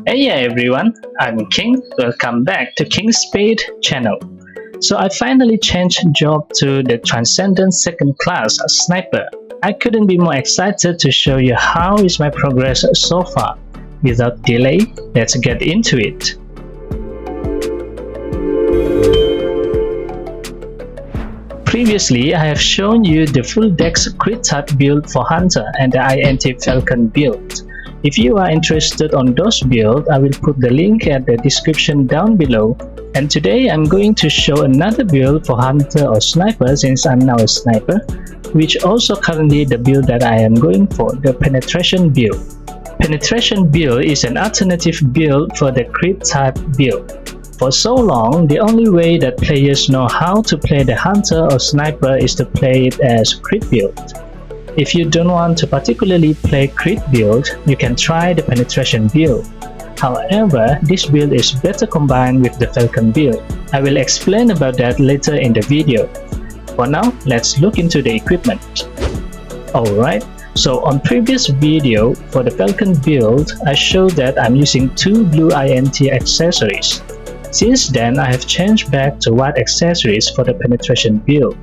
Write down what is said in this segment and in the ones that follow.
Hey everyone, I'm King. Welcome back to King Spade channel. So I finally changed job to the Transcendent Second Class Sniper. I couldn't be more excited to show you how is my progress so far. Without delay, let's get into it. Previously, I have shown you the full dex crit type build for Hunter and the INT Falcon build. If you are interested on those builds, I will put the link at the description down below. And today I'm going to show another build for Hunter or Sniper since I'm now a Sniper, which also currently the build that I am going for, the Penetration build. Penetration build is an alternative build for the crit type build. For so long, the only way that players know how to play the Hunter or Sniper is to play it as crit build. If you don't want to particularly play crit build, you can try the Penetration build. However, this build is better combined with the Falcon build. I will explain about that later in the video. For now, let's look into the equipment. Alright, so on previous video for the Falcon build, I showed that I'm using two blue INT accessories. Since then, I have changed back to white accessories for the Penetration build.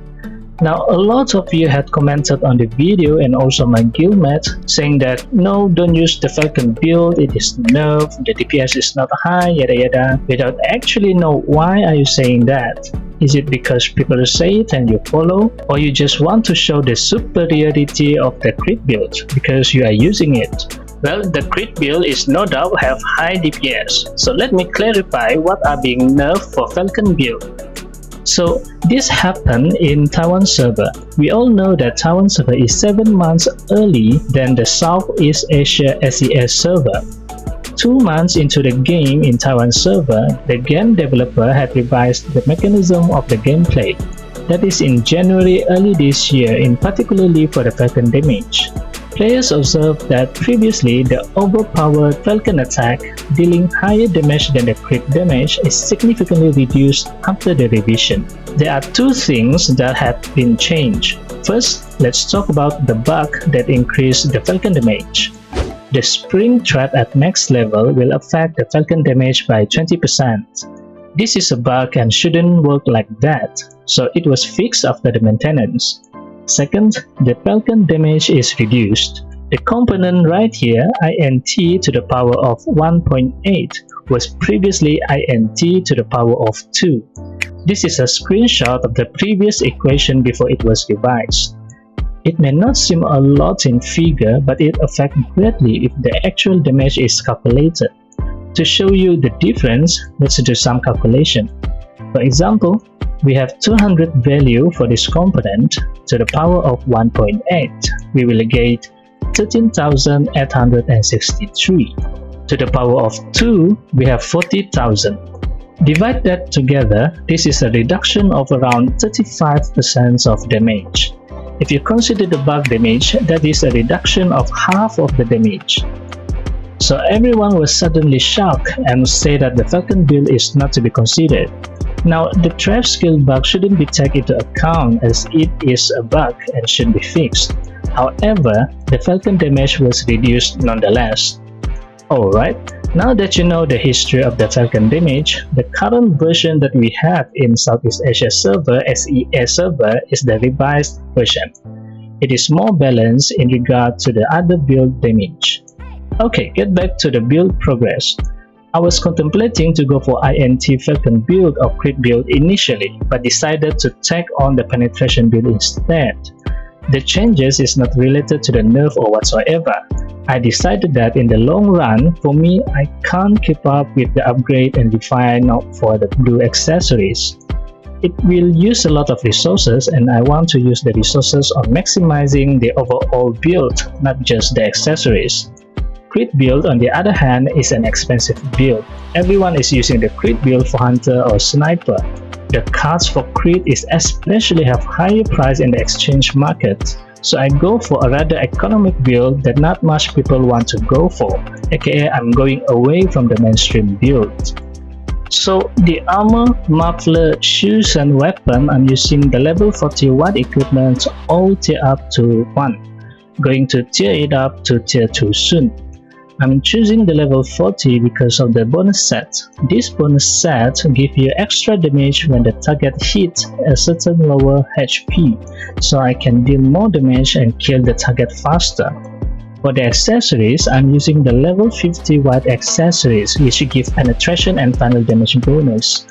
Now, a lot of you had commented on the video and also my guildmate saying that no, don't use the Falcon build, it is nerfed, the DPS is not high, yada yada, without actually know why are you saying that. Is it because people say it and you follow, or you just want to show the superiority of the crit build because you are using it? Well, the crit build is no doubt have high DPS, so let me clarify what are being nerfed for Falcon build. So this happened in Taiwan server. We all know that Taiwan server is 7 months early than the Southeast Asia SES server. 2 months into the game in Taiwan server, the game developer had revised the mechanism of the gameplay. That is in January early this year, in particularly for the Falcon damage. Players observed that previously the overpowered Falcon attack dealing higher damage than the crit damage is significantly reduced after the revision. There are two things that have been changed. First, let's talk about the bug that increased the Falcon damage. The spring trap at max level will affect the Falcon damage by 20%. This is a bug and shouldn't work like that, so it was fixed after the maintenance. Second, the Falcon damage is reduced. The component right here, INT to the power of 1.8, was previously INT to the power of 2. This is a screenshot of the previous equation before it was revised. It may not seem a lot in figure, but it affects greatly if the actual damage is calculated. To show you the difference, let's do some calculation. For example, we have 200 value for this component to the power of 1.8. We will get 13,863. To the power of 2, we have 40,000. Divide that together, this is a reduction of around 35% of damage. If you consider the bug damage, that is a reduction of half of the damage. So everyone was suddenly shocked and say that the Falcon build is not to be considered. Now, the trap skill bug shouldn't be taken into account as it is a bug and should be fixed. However, the Falcon damage was reduced nonetheless. Alright, now that you know the history of the Falcon damage, the current version that we have in Southeast Asia server, SES server, is the revised version. It is more balanced in regard to the other build damage. Okay, get back to the build progress. I was contemplating to go for INT Falcon build or crit build initially, but decided to take on the Penetration build instead. The changes is not related to the nerf or whatsoever. I decided that in the long run, for me, I can't keep up with the upgrade and refine for the blue accessories. It will use a lot of resources and I want to use the resources on maximizing the overall build, not just the accessories. Crit build, on the other hand, is an expensive build. Everyone is using the crit build for Hunter or Sniper. The cards for crit is especially have higher price in the exchange market, so I go for a rather economic build that not much people want to go for, aka I'm going away from the mainstream build. So the armor, muffler, shoes and weapon, I'm using the level 40 white equipment all tier up to 1, going to tier it up to tier 2 soon. I'm choosing the level 40 because of the bonus set. This bonus set gives you extra damage when the target hits a certain lower HP, so I can deal more damage and kill the target faster. For the accessories, I'm using the level 50 white accessories, which give penetration and final damage bonus.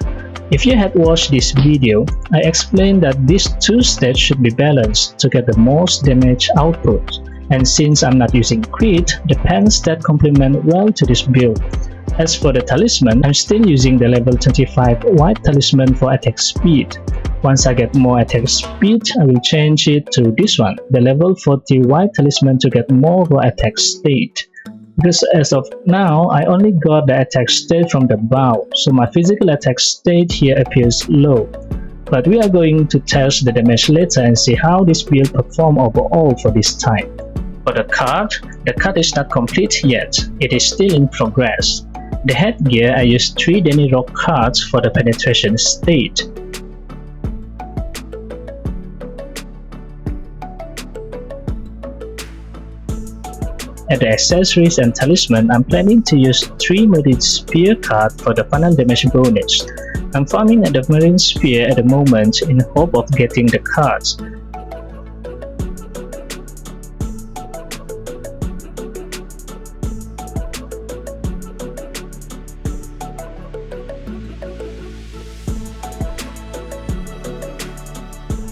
If you had watched this video, I explained that these two stats should be balanced to get the most damage output. And since I'm not using crit, the pen stat complement well to this build. As for the talisman, I'm still using the level 25 white talisman for attack speed. Once I get more attack speed, I will change it to this one, the level 40 white talisman, to get more raw attack state. Because as of now, I only got the attack state from the bow, so my physical attack state here appears low. But we are going to test the damage later and see how this build performs overall for this time. For the card is not complete yet, it is still in progress. The headgear, I used 3 Ragnarok cards for the penetration state. At the accessories and talisman, I'm planning to use 3 Marine Spear cards for the final damage bonus. I'm farming at the Marine Spear at the moment in hope of getting the cards.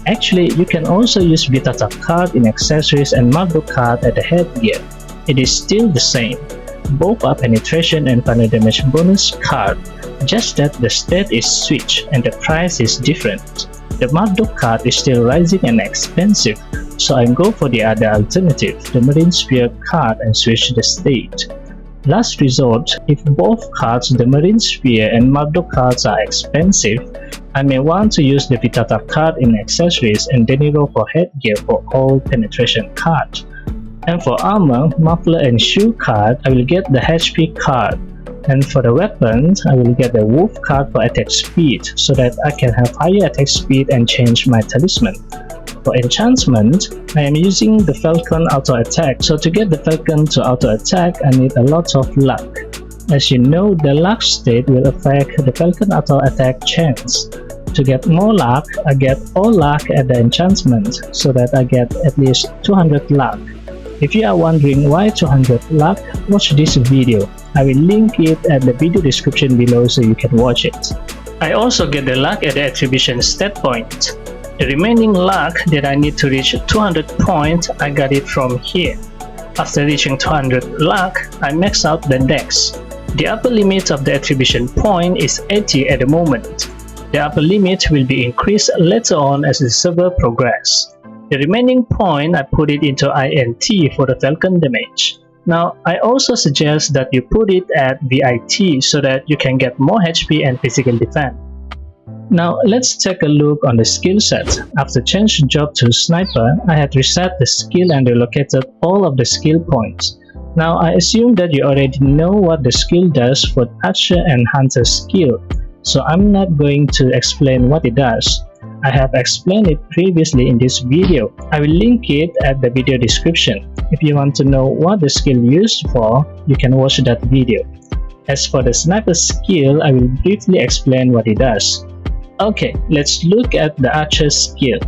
Actually, you can also use Vitata card in accessories and Marduk card at the headgear. It is still the same. Both are penetration and final damage bonus card, just that the stat is switched and the price is different. The Marduk card is still rising and expensive, so I go for the other alternative, the Marine Spear card, and switch the state. Last resort, if both cards, the Marine Spear and Marduk cards, are expensive, I may want to use the Vitata card in accessories and Deniro for headgear for all penetration card. And for armor, muffler and shoe card, I will get the HP card. And for the weapons, I will get the wolf card for attack speed, so that I can have higher attack speed and change my talisman. For enchantment, I am using the Falcon auto attack, so to get the Falcon to auto attack, I need a lot of luck. As you know, the luck state will affect the Falcon auto attack chance. To get more luck, I get all luck at the enchantment, so that I get at least 200 luck. If you are wondering why 200 luck, watch this video. I will link it at the video description below so you can watch it. I also get the luck at the attribution stat point. The remaining luck that I need to reach 200 points, I got it from here. After reaching 200 luck, I max out the dex. The upper limit of the attribution point is 80 at the moment. The upper limit will be increased later on as the server progresses. The remaining point, I put it into INT for the Falcon damage. Now, I also suggest that you put it at VIT so that you can get more HP and physical defense. Now, let's take a look on the skill set. After changing job to Sniper, I had reset the skill and relocated all of the skill points. Now, I assume that you already know what the skill does for Archer and Hunter skill, so I'm not going to explain what it does. I have explained it previously in this video. I will link it at the video description. If you want to know what the skill used for, you can watch that video. As for the Sniper skill, I will briefly explain what it does. Okay, let's look at the Archer skill.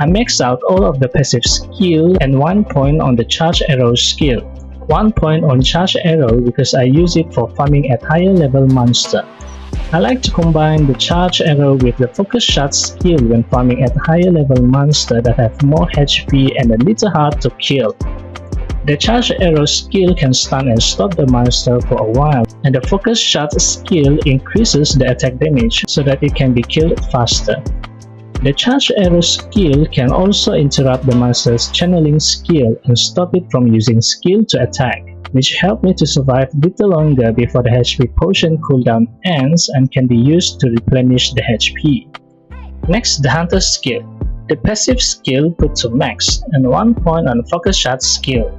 I maxed out all of the passive skill and 1 point on the Charge Arrow skill. 1 point on Charge Arrow because I use it for farming at higher level monster. I like to combine the Charge Arrow with the Focus Shot skill when farming at higher level monster that have more HP and a little hard to kill. The Charge Arrow skill can stun and stop the monster for a while, and the Focus Shot skill increases the attack damage so that it can be killed faster. The Charge Arrow skill can also interrupt the monster's channeling skill and stop it from using skill to attack, which helped me to survive a little longer before the HP potion cooldown ends and can be used to replenish the HP. Next, the Hunter skill. The passive skill put to max and 1 point on Focus Shot skill.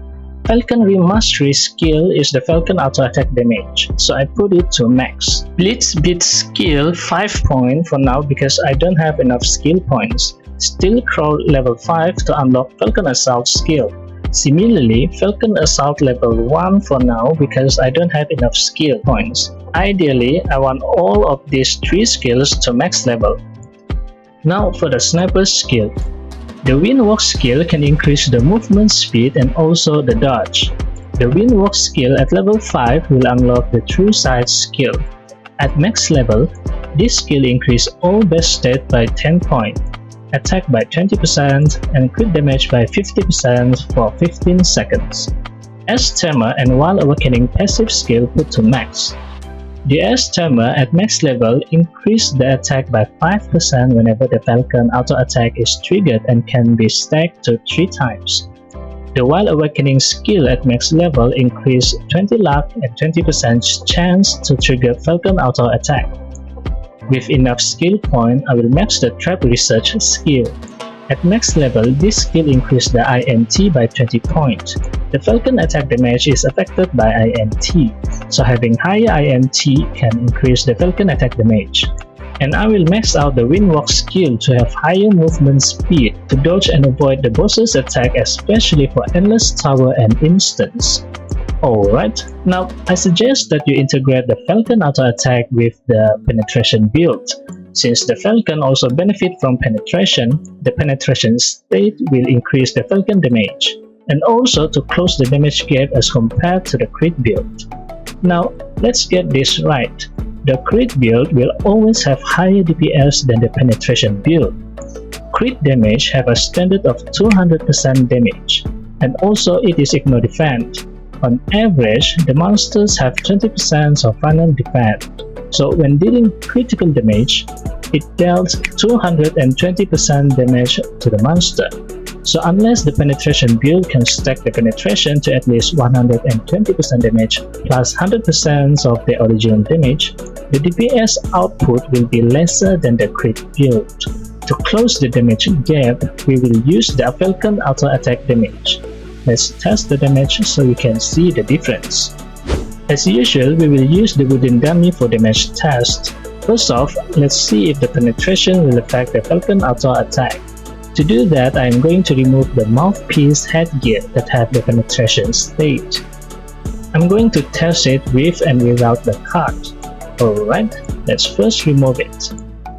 Falcon Remastery skill is the Falcon auto attack damage, so I put it to max. Blitz Beat skill 5 points for now because I don't have enough skill points. Still crawl level 5 to unlock Falcon Assault skill. Similarly, Falcon Assault level 1 for now because I don't have enough skill points. Ideally, I want all of these 3 skills to max level. Now for the Sniper skill. The Windwalk skill can increase the movement speed and also the dodge. The Windwalk skill at level 5 will unlock the True Sight skill. At max level, this skill increases all base stat by 10 points, attack by 20% and crit damage by 50% for 15 seconds. As Therma and Wild Awakening passive skill put to max. The S Therma at max level increase the attack by 5% whenever the Falcon auto attack is triggered and can be stacked to 3 times. The Wild Awakening skill at max level increase 20 luck and 20% chance to trigger Falcon auto attack. With enough skill point, I will max the Trap Research skill. At max level, this skill increases the INT by 20 points. The Falcon attack damage is affected by INT, so having higher INT can increase the Falcon attack damage. And I will max out the Windwalk skill to have higher movement speed to dodge and avoid the boss's attack, especially for Endless Tower and Instance. Alright, now I suggest that you integrate the Falcon auto attack with the penetration build. Since the Falcon also benefit from penetration, the penetration state will increase the Falcon damage, and also to close the damage gap as compared to the crit build. Now, let's get this right. The crit build will always have higher DPS than the penetration build. Crit damage have a standard of 200% damage, and also it is ignore defense. On average, the monsters have 20% of final defense, so when dealing critical damage, it deals 220% damage to the monster. So unless the penetration build can stack the penetration to at least 120% damage plus 100% of the original damage, the DPS output will be lesser than the crit build. To close the damage gap, we will use the Falcon auto attack damage. Let's test the damage so we can see the difference. As usual, we will use the wooden dummy for damage test. First off, let's see if the penetration will affect the Falcon auto attack. To do that, I am going to remove the mouthpiece headgear that have the penetration state. I'm going to test it with and without the card. Alright, let's first remove it.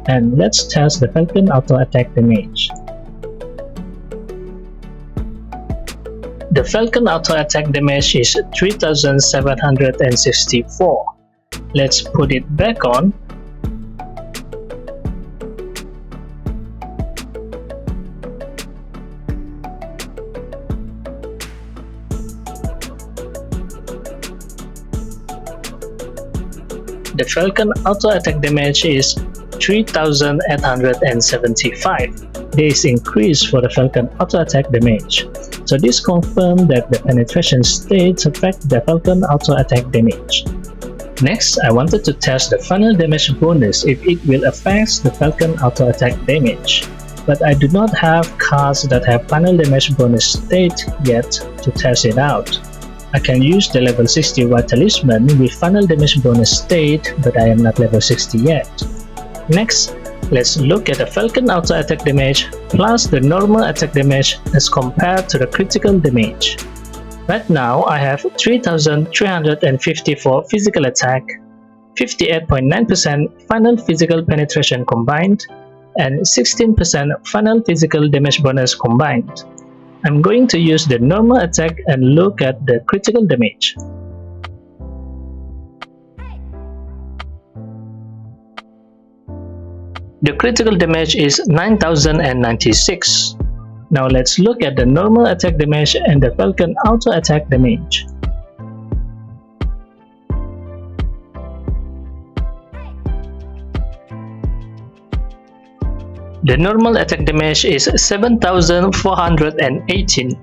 And let's test the Falcon auto attack damage. The Falcon auto attack damage is 3764. Let's put it back on. The Falcon auto attack damage is 3875. There is increase for the Falcon auto attack damage. So this confirms that the penetration states affect the Falcon auto attack damage. Next, I wanted to test the final damage bonus if it will affect the Falcon auto attack damage. But I do not have cards that have final damage bonus state yet to test it out. I can use the level 60 White Talisman with final damage bonus state, but I am not level 60 yet. Next, let's look at the Falcon auto attack damage plus the normal attack damage as compared to the critical damage. Right now, I have 3354 physical attack, 58.9% final physical penetration combined, and 16% final physical damage bonus combined. I'm going to use the normal attack and look at the critical damage. The critical damage is 9096. Now let's look at the normal attack damage and the Falcon auto attack damage. The normal attack damage is 7418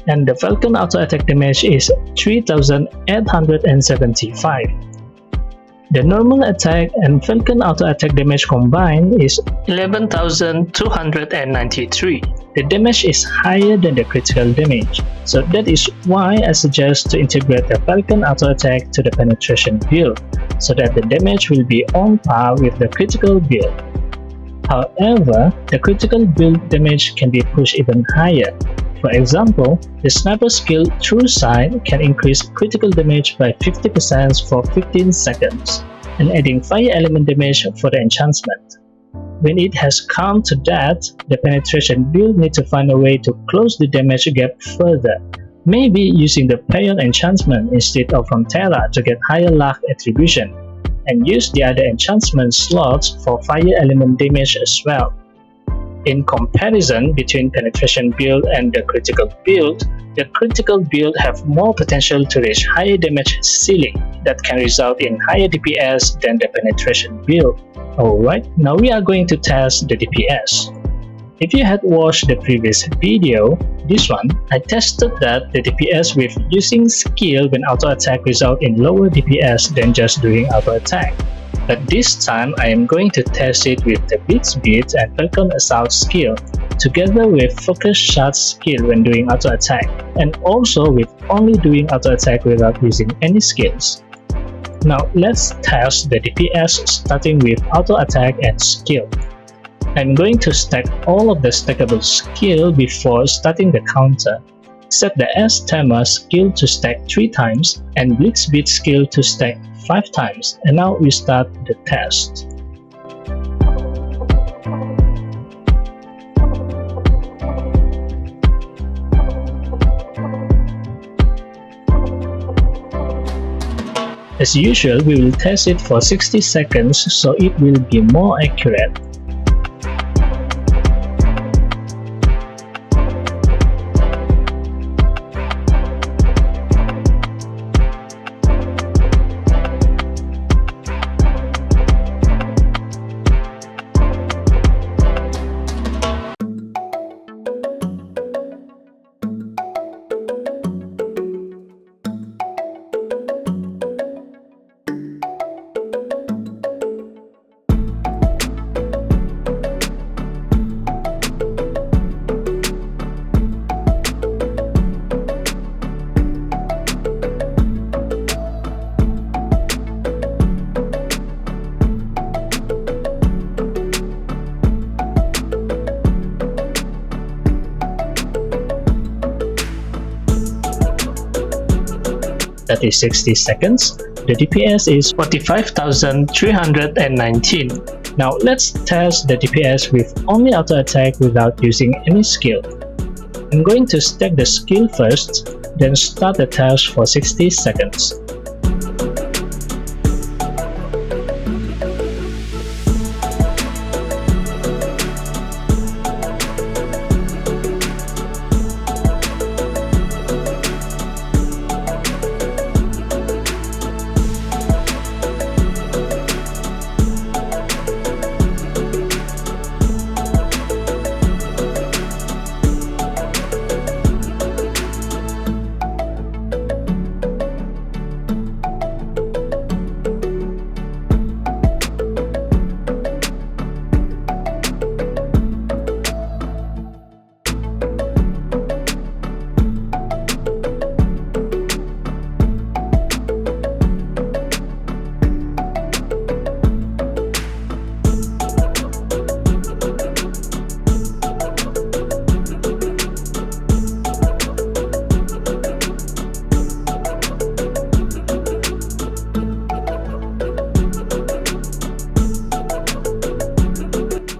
and the Falcon auto attack damage is 3875. The normal attack and Falcon auto attack damage combined is 11293. The damage is higher than the critical damage, so that is why I suggest to integrate the Falcon auto attack to the penetration build, so that the damage will be on par with the critical build. However, the critical build damage can be pushed even higher, For example, the sniper skill True Sight can increase critical damage by 50% for 15 seconds, and adding fire element damage for the enhancement. When it has come to that, the penetration build needs to find a way to close the damage gap further, maybe using the Payon enhancement instead of from Terra to get higher luck attribution, and use the other enhancement slots for fire element damage as well. In comparison between penetration build and the critical build have more potential to reach higher damage ceiling that can result in higher DPS than the penetration build. Alright, now we are going to test the DPS. If you had watched the previous video, this one, I tested that the DPS with using skill when auto attack result in lower DPS than just doing auto attack. But this time I am going to test it with the Blitz Beat and Falcon Assault skill, together with Focus Shot skill when doing auto attack, and also with only doing auto attack without using any skills. Now let's test the DPS starting with auto attack and skill. I'm going to stack all of the stackable skill before starting the counter. Set the S-Tema skill to stack 3 times and Blitz Beat skill to stack 5 times, and now we start the test. As usual, we will test it for 60 seconds so it will be more accurate. That is 60 seconds. The DPS is 45,319. Now let's test the DPS with only auto attack without using any skill. I'm going to stack the skill first, then start the test for 60 seconds.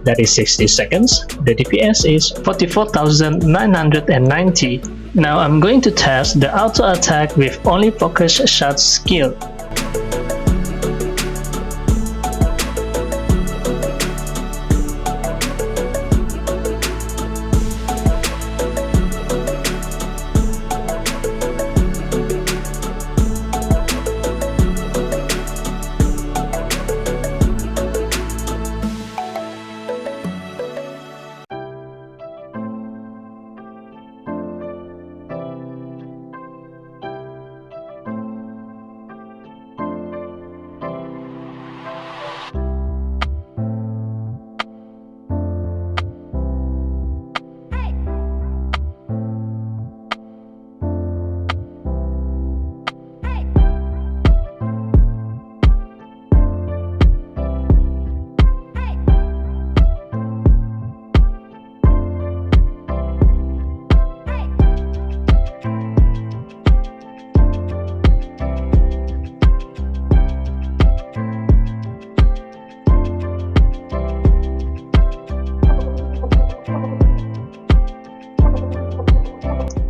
That is 60 seconds. The DPS is 44,990. Now I'm going to test the auto attack with only Focus Shot skill.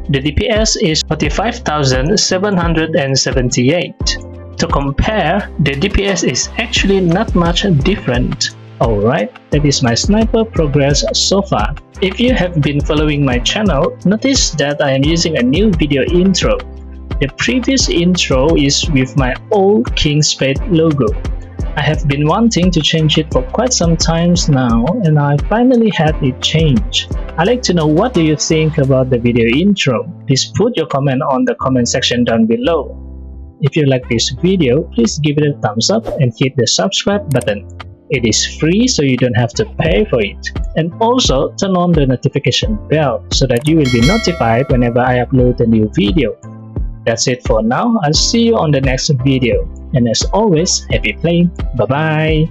the DPS is 45,778. To compare, the DPS is actually not much different. Alright, that is my sniper progress so far. If you have been following my channel, notice that I am using a new video intro. The previous intro is with my old King Spade logo. I have been wanting to change it for quite some times now, and I finally had it changed. I'd like to know what do you think about the video intro. Please put your comment on the comment section down below. If you like this video, please give it a thumbs up and hit the subscribe button. It is free, so you don't have to pay for it. And also turn on the notification bell so that you will be notified whenever I upload a new video. That's it for now. I'll see you on the next video. And as always, happy playing. Bye bye.